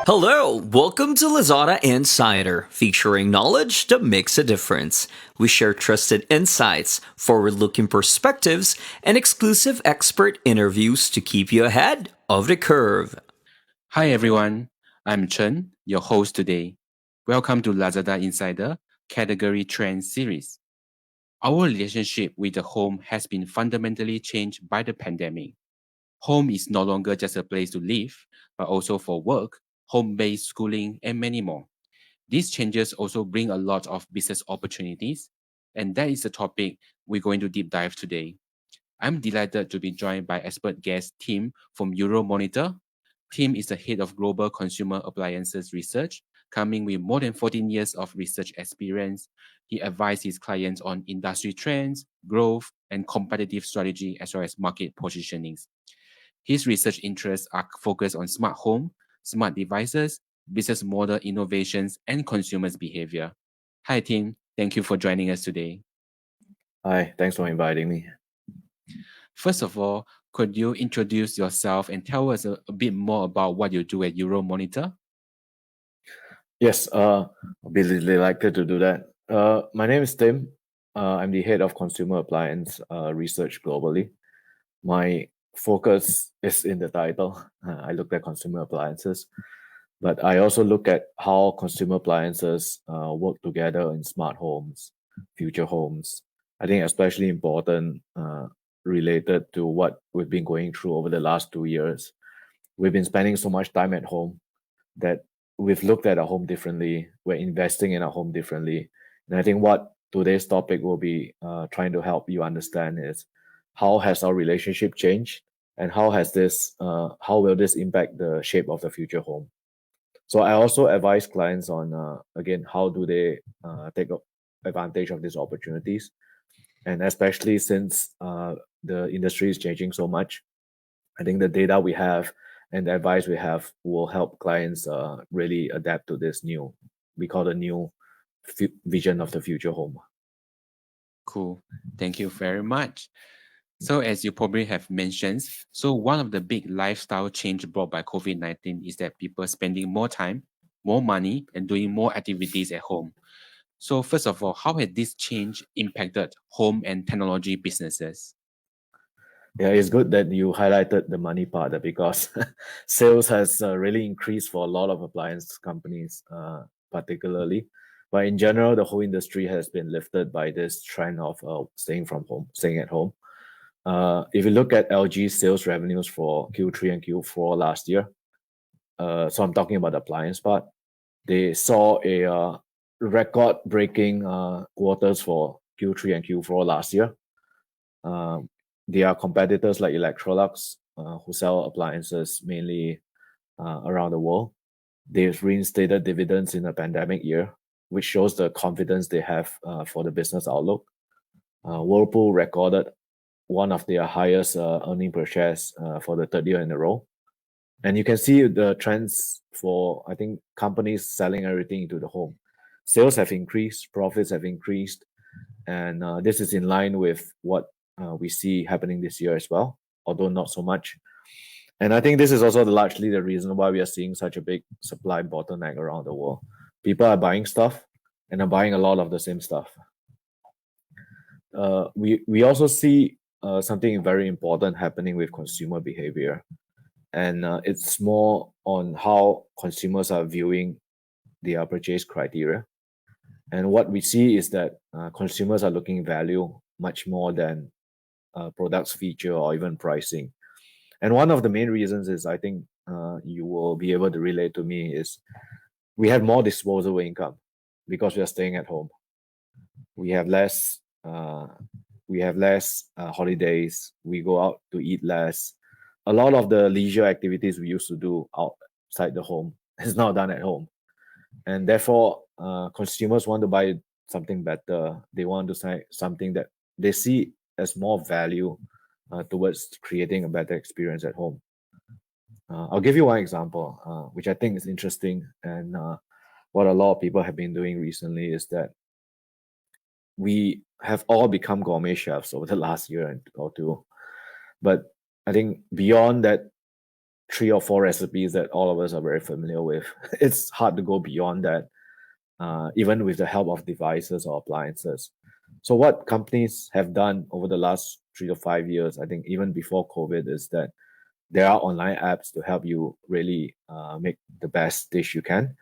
Hello, welcome to Lazada Insider, featuring knowledge that makes a difference. We share trusted insights, forward looking perspectives, and exclusive expert interviews to keep you ahead of the curve. Hi everyone, I'm Chen, your host today. Welcome to Lazada Insider Category Trend Series. Our relationship with the home has been fundamentally changed by the pandemic. Home is no longer just a place to live, but also for work, home-based schooling, and many more. These changes also bring a lot of business opportunities, and that is the topic we're going to deep dive today. I'm delighted to be joined by expert guest Tim from Euromonitor. Tim is the head of global consumer appliances research, coming with more than 14 years of research experience. He advises his clients on industry trends, growth, and competitive strategy, as well as market positionings. His research interests are focused on smart home, smart devices, business model innovations, and consumers' behavior. Hi, Tim. Thank you for joining us today. Hi, thanks for inviting me. First of all, could you introduce yourself and tell us a bit more about what you do at Euromonitor? Yes, I'll be delighted to do that. My name is Tim. I'm the head of consumer appliance research globally. My focus is in the title. I look at consumer appliances, but I also look at how consumer appliances work together in smart homes, future homes. I think especially important related to what we've been going through over the last 2 years. We've been spending so much time at home that we've looked at our home differently. We're investing in our home differently. And I think what today's topic will be trying to help you understand is how has our relationship changed and how will this impact the shape of the future home. So I also advise clients on again, how do they take advantage of these opportunities, and especially since the industry is changing so much. I think the data we have and the advice we have will help clients really adapt to this we call the new vision of the future home. Cool. Thank you very much. So, as you probably have mentioned, so one of the big lifestyle change brought by COVID-19 is that people are spending more time, more money, and doing more activities at home. So, first of all, how has this change impacted home and technology businesses? Yeah, it's good that you highlighted the money part because sales has really increased for a lot of appliance companies, particularly. But in general, the whole industry has been lifted by this trend of staying at home. If you look at LG's sales revenues for Q3 and Q4 last year, so I'm talking about the appliance part, they saw a record-breaking quarters for Q3 and Q4 last year. There are competitors like Electrolux, who sell appliances mainly around the world. They've reinstated dividends in a pandemic year, which shows the confidence they have for the business outlook. Whirlpool recorded one of their highest earning per shares for the third year in a row. And you can see the trends for, I think, companies selling everything into the home. Sales have increased, profits have increased, and this is in line with what we see happening this year as well, although not so much. And I think this is also largely the reason why we are seeing such a big supply bottleneck around the world. People are buying stuff and are buying a lot of the same stuff. We also see something very important happening with consumer behavior. And it's more on how consumers are viewing their purchase criteria. And what we see is that consumers are looking value much more than products feature or even pricing. And one of the main reasons is, I think you will be able to relate to me, is we have more disposable income because we are staying at home. We have less holidays. We go out to eat less. A lot of the leisure activities we used to do outside the home is now done at home. And therefore, consumers want to buy something better. They want to say something that they see as more value towards creating a better experience at home. I'll give you one example, which I think is interesting, and what a lot of people have been doing recently is that we have all become gourmet chefs over the last year or two. But I think beyond that 3 or 4 recipes that all of us are very familiar with. It's hard to go beyond that, even with the help of devices or appliances. So what companies have done over the last 3 to 5 years, I think even before COVID, is that there are online apps to help you really make the best dish you can.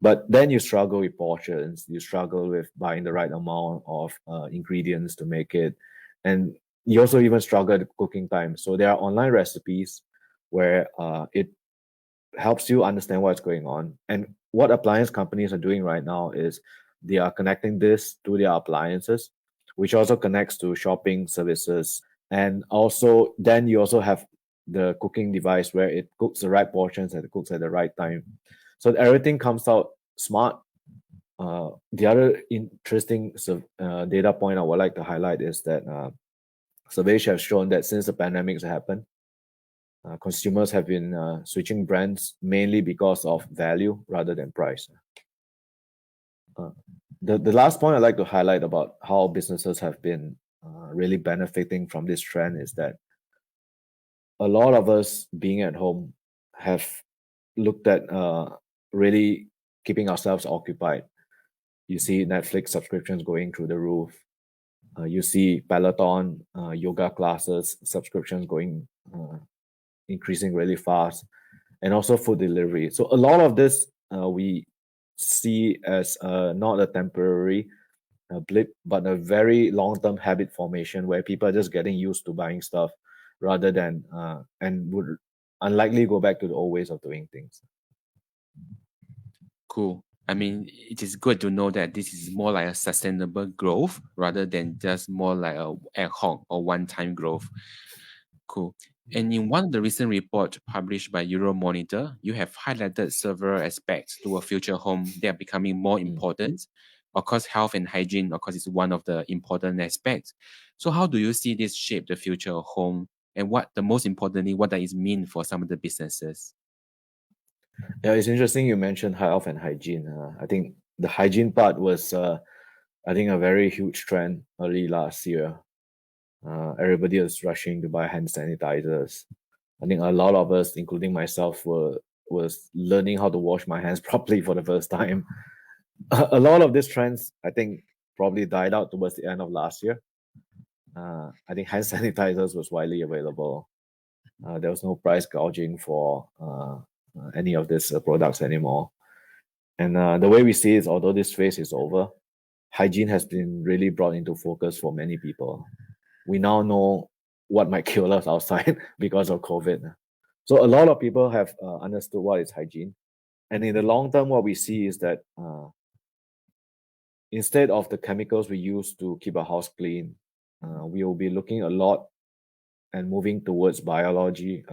But then you struggle with portions, you struggle with buying the right amount of ingredients to make it. And you also even struggle with cooking time. So there are online recipes where it helps you understand what's going on. And what appliance companies are doing right now is they are connecting this to their appliances, which also connects to shopping services. And also, then you also have the cooking device where it cooks the right portions and it cooks at the right time. So everything comes out smart. The other interesting data point I would like to highlight is that surveys have shown that since the pandemic has happened, consumers have been switching brands mainly because of value rather than price. The last point I'd like to highlight about how businesses have been really benefiting from this trend is that a lot of us being at home have looked at really keeping ourselves occupied. You see Netflix subscriptions going through the roof. You see Peloton yoga classes subscriptions going increasing really fast, and also food delivery. So a lot of this we see as not a temporary blip, but a very long-term habit formation where people are just getting used to buying stuff rather than and would unlikely go back to the old ways of doing things. Cool. I mean, it is good to know that this is more like a sustainable growth rather than just more like a ad hoc or one-time growth. Cool. And in one of the recent reports published by Euromonitor, you have highlighted several aspects to a future home that are becoming more important. Of course, health and hygiene, of course, is one of the important aspects. So how do you see this shape the future of home? And most importantly, what does it mean for some of the businesses? Yeah, it's interesting you mentioned health and hygiene. I think the hygiene part was, I think, a very huge trend early last year. Everybody was rushing to buy hand sanitizers. I think a lot of us, including myself, was learning how to wash my hands properly for the first time. A lot of these trends, I think, probably died out towards the end of last year. I think hand sanitizers was widely available. There was no price gouging for any of these products anymore. And the way we see it is, although this phase is over, hygiene has been really brought into focus for many people. We now know what might kill us outside because of COVID. So a lot of people have understood what is hygiene. And in the long term, what we see is that instead of the chemicals we use to keep our house clean, we will be looking a lot and moving towards biology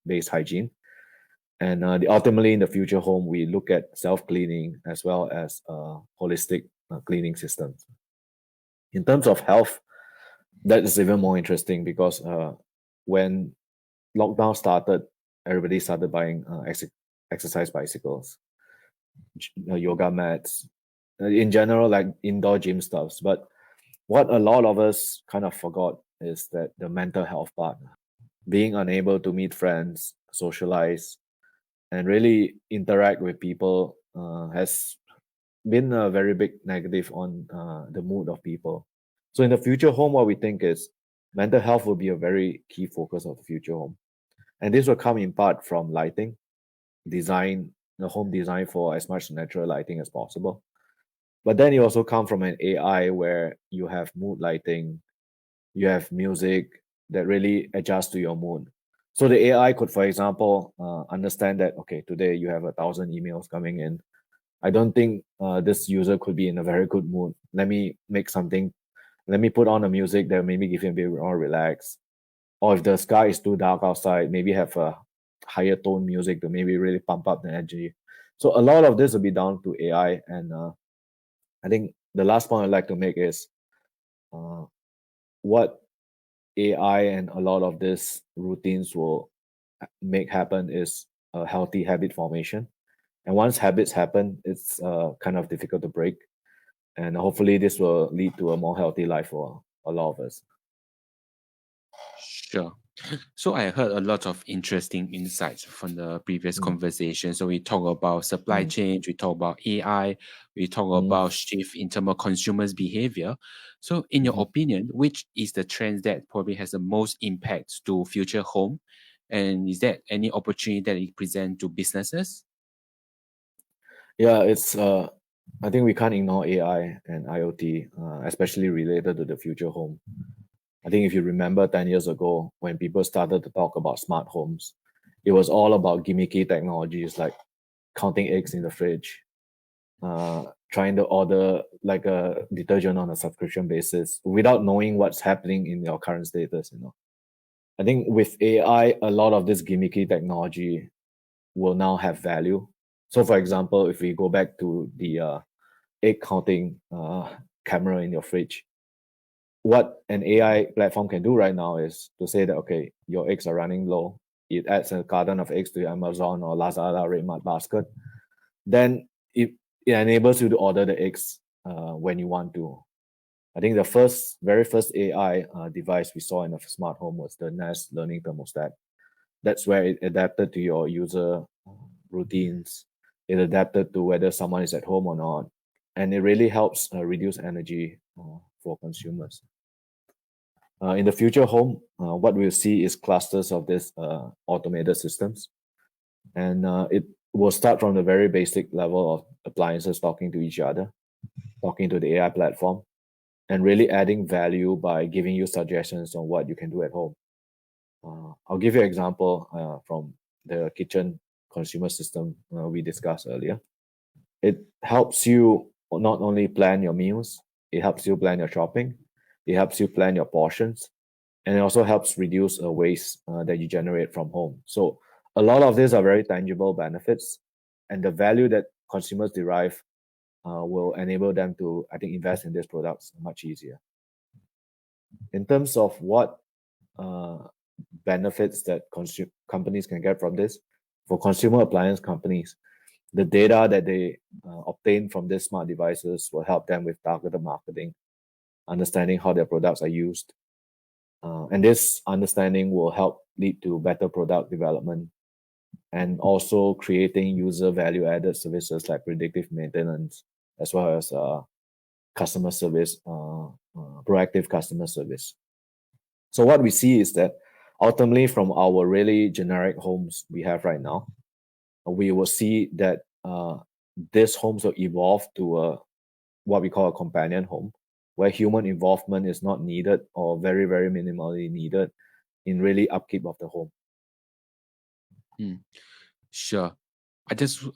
based hygiene. And ultimately, in the future home, we look at self-cleaning as well as holistic cleaning systems. In terms of health, that is even more interesting because when lockdown started, everybody started buying exercise bicycles, yoga mats, in general, like indoor gym stuffs. But what a lot of us kind of forgot is that the mental health part, being unable to meet friends, socialize, and really interact with people has been a very big negative on the mood of people. So in the future home, what we think is mental health will be a very key focus of the future home. And this will come in part from lighting, design, the home design for as much natural lighting as possible. But then you also come from an AI where you have mood lighting, you have music that really adjusts to your mood. So the AI could, for example, understand that, okay, today you have 1,000 emails coming in. I don't think this user could be in a very good mood. Let me put on a music that maybe give him a bit more relaxed. Or if the sky is too dark outside, maybe have a higher tone music to maybe really pump up the energy. So a lot of this will be down to AI. And I think the last point I'd like to make is what AI and a lot of these routines will make happen is a healthy habit formation. And once habits happen, it's kind of difficult to break. And hopefully this will lead to a more healthy life for a lot of us. Sure. So I heard a lot of interesting insights from the previous Mm, conversation. So we talk about supply mm, chain, we talk about AI, we talk mm, about shift in terms of consumers' behavior. So in your mhm. opinion, which is the trend that probably has the most impact to future home? And is there any opportunity that it present to businesses? Yeah, it's I think we can't ignore AI and IoT, especially related to the future home. I think if you remember 10 years ago when people started to talk about smart homes, it was all about gimmicky technologies like counting eggs in the fridge, trying to order like a detergent on a subscription basis without knowing what's happening in your current status. I think with AI, a lot of this gimmicky technology will now have value. So, for example, if we go back to the egg counting camera in your fridge, what an AI platform can do right now is to say that, okay, your eggs are running low. It adds a carton of eggs to your Amazon or Lazada Redmart basket. Then it enables you to order the eggs when you want to. I think the very first AI device we saw in a smart home was the Nest Learning Thermostat. That's where it adapted to your user routines. It adapted to whether someone is at home or not, and it really helps reduce energy for consumers. In the future home, what we'll see is clusters of these automated systems, and it will start from the very basic level of appliances talking to each other, talking to the AI platform, and really adding value by giving you suggestions on what you can do at home. I'll give you an example from the kitchen consumer system we discussed earlier. It helps you not only plan your meals, it helps you plan your shopping, it helps you plan your portions, and it also helps reduce waste that you generate from home. So a lot of these are very tangible benefits, and the value that consumers derive will enable them to, I think, invest in these products much easier. In terms of what uh, benefits that companies can get from this, for consumer appliance companies, the data that they obtain from these smart devices will help them with targeted marketing, understanding how their products are used. And this understanding will help lead to better product development and also creating user value added services like predictive maintenance, as well as customer service, proactive customer service. So what we see is that ultimately from our really generic homes we have right now, we will see that these homes will evolve to what we call a companion home, where human involvement is not needed or very, very minimally needed in really upkeep of the home. Sure.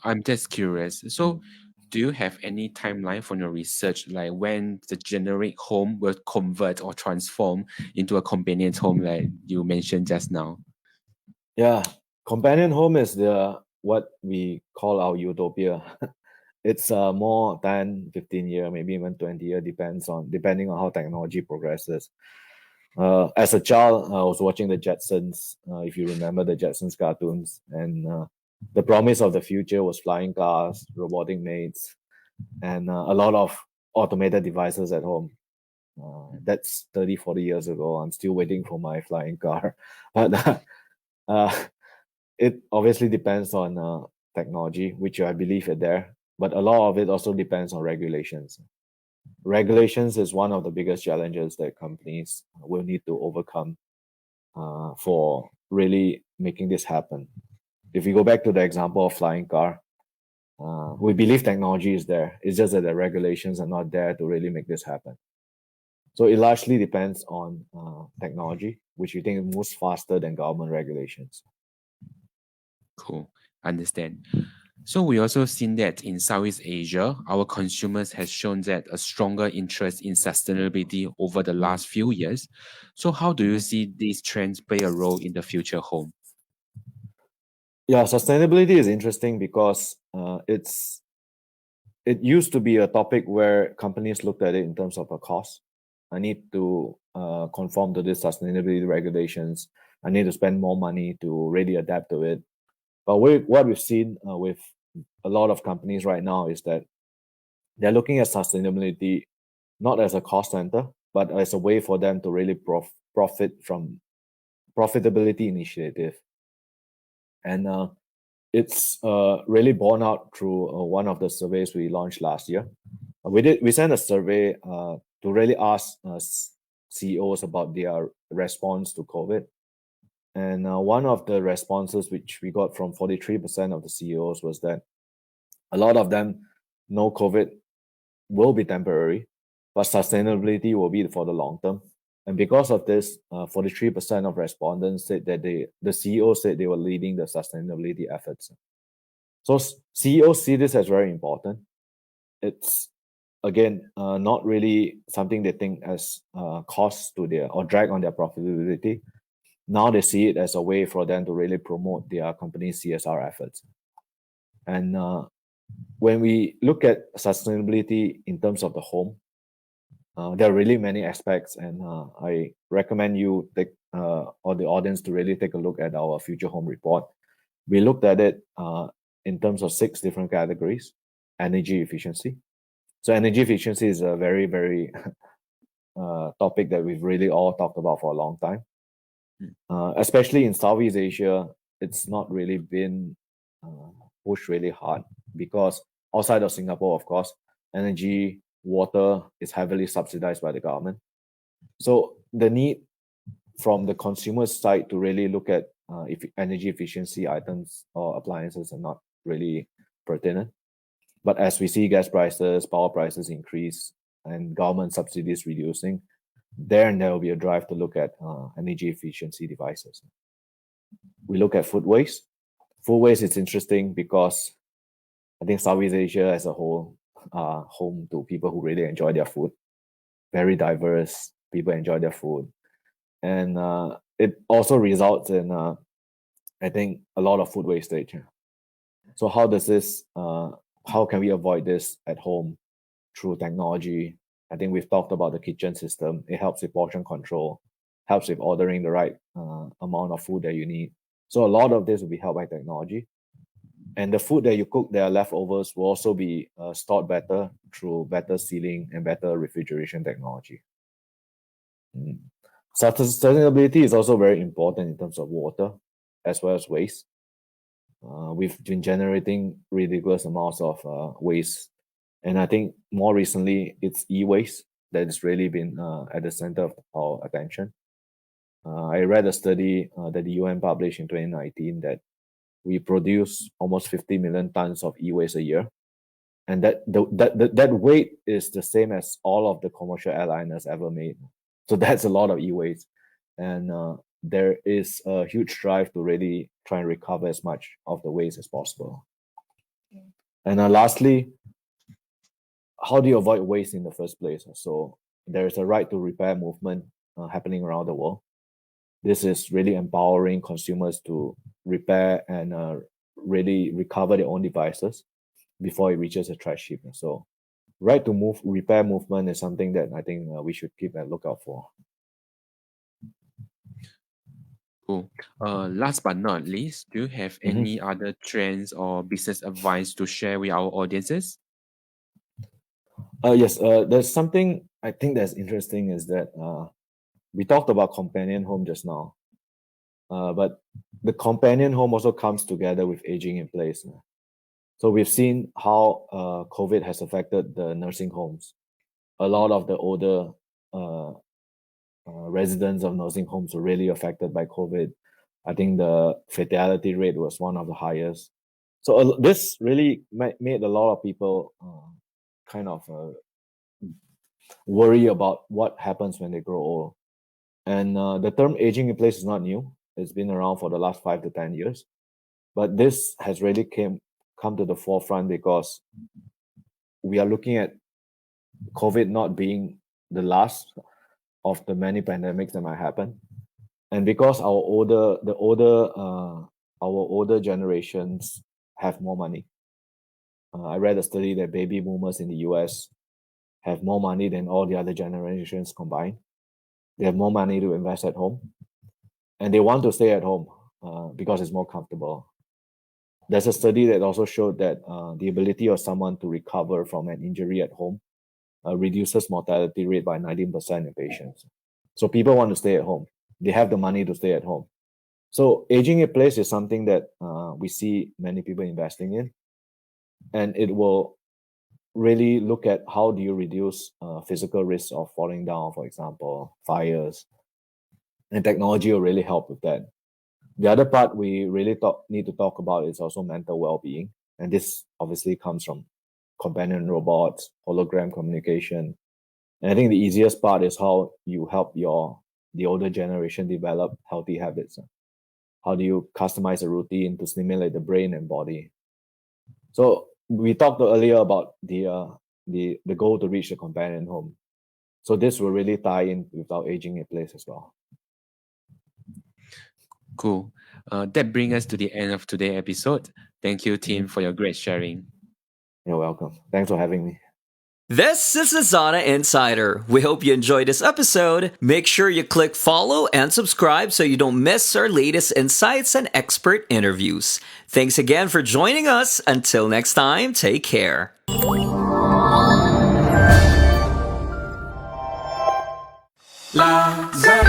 I'm just curious. So do you have any timeline from your research, like when the generic home will convert or transform into a companion home, like you mentioned just now? Yeah, companion home is the what we call our utopia. It's more than 15 year, maybe even 20 year, depending on how technology progresses. As a child, I was watching the Jetsons, if you remember the Jetsons cartoons, and the promise of the future was flying cars, robotic maids, and a lot of automated devices at home. That's 30, 40 years ago. I'm still waiting for my flying car. But uh, it obviously depends on technology, which I believe is there, but a lot of it also depends on regulations. Regulations is one of the biggest challenges that companies will need to overcome for really making this happen. If we go back to the example of flying car, we believe technology is there. It's just that the regulations are not there to really make this happen. So it largely depends on technology, which we think moves faster than government regulations. Cool. Understand. So we also seen that in Southeast Asia, our consumers has shown that a stronger interest in sustainability over the last few years. So how do you see these trends play a role in the future home? Yeah, sustainability is interesting because it used to be a topic where companies looked at it in terms of a cost. I need to conform to these sustainability regulations. I need to spend more money to really adapt to it. But what we've seen with a lot of companies right now is that they're looking at sustainability not as a cost center, but as a way for them to really profit from profitability initiative, and it's really borne out through one of the surveys we launched last year. We sent a survey to really ask CEOs about their response to COVID. And one of the responses which we got from 43% of the CEOs was that a lot of them know COVID will be temporary, but sustainability will be for the long term. And because of this, 43% of respondents said that the CEO said they were leading the sustainability efforts. So CEOs see this as very important. It's again not really something they think as cost to their or drag on their profitability. Now they see it as a way for them to really promote their company's CSR efforts. And when we look at sustainability in terms of the home, there are really many aspects, and I recommend you take or the audience to really take a look at our future home report. We looked at it in terms of 6 different categories. Energy efficiency. So energy efficiency is a very, very topic that we've really all talked about for a long time. Especially in Southeast Asia, it's not really been pushed really hard because outside of Singapore, of course, energy, water is heavily subsidized by the government. So the need from the consumer side to really look at if energy efficiency items or appliances are not really pertinent. But as we see gas prices, power prices increase, and government subsidies reducing, there will be a drive to look at energy efficiency devices. We look at food waste. Food waste is interesting because I think Southeast Asia as a whole home to people who really enjoy their food. Very diverse, people enjoy their food. And it also results in, I think, a lot of food wastage. So how does this, how can we avoid this at home through technology? I think we've talked about the kitchen system. It helps with portion control, helps with ordering the right amount of food that you need. So a lot of this will be helped by technology. And the food that you cook, there are leftovers, will also be stored better through better sealing and better refrigeration technology. Sustainability is also very important in terms of water as well as waste. We've been generating ridiculous amounts of waste. And I think more recently, it's e-waste that has really been at the center of our attention. I read a study that the UN published in 2019 that we produce almost 50 million tons of e-waste a year. And that weight is the same as all of the commercial airliners ever made. So that's a lot of e-waste. And there is a huge drive to really try and recover as much of the waste as possible. And lastly, how do you avoid waste in the first place? So there is a right to repair movement happening around the world. This is really empowering consumers to repair and really recover their own devices before it reaches a trash heap. So right to repair movement is something that I think we should keep a lookout for. Cool. Last but not least, do you have any other trends or business advice to share with our audiences? Yes, there's something I think that's interesting is that we talked about companion home just now, but the companion home also comes together with aging in place. So we've seen how COVID has affected the nursing homes. A lot of the older residents of nursing homes were really affected by COVID. I think the fatality rate was one of the highest. So this really made a lot of people kind of worry about what happens when they grow old. And the term aging in place is not new. It's been around for the last 5 to 10 years. But this has really come to the forefront because we are looking at COVID not being the last of the many pandemics that might happen. And because our older generations have more money. I read a study that baby boomers in the US have more money than all the other generations combined. They have more money to invest at home. And they want to stay at home because it's more comfortable. There's a study that also showed that the ability of someone to recover from an injury at home reduces mortality rate by 19% in patients. So people want to stay at home. they have the money to stay at home. So aging in place is something that we see many people investing in, and it will really look at how do you reduce physical risks of falling down, for example, fires, and technology will really help with that. The other part we really need to talk about is also mental well-being, and this obviously comes from companion robots, hologram communication, and I think the easiest part is how you help the older generation develop healthy habits. How do you customize a routine to stimulate the brain and body? So we talked earlier about the goal to reach the companion home. So this will really tie in with our aging in place as well. Cool. That brings us to the end of today's episode. Thank you, Tim, for your great sharing. You're welcome. Thanks for having me. This is Lazada Insider. We hope you enjoyed this episode. Make sure you click follow and subscribe so you don't miss our latest insights and expert interviews. Thanks again for joining us. Until next time, take care. Lazada.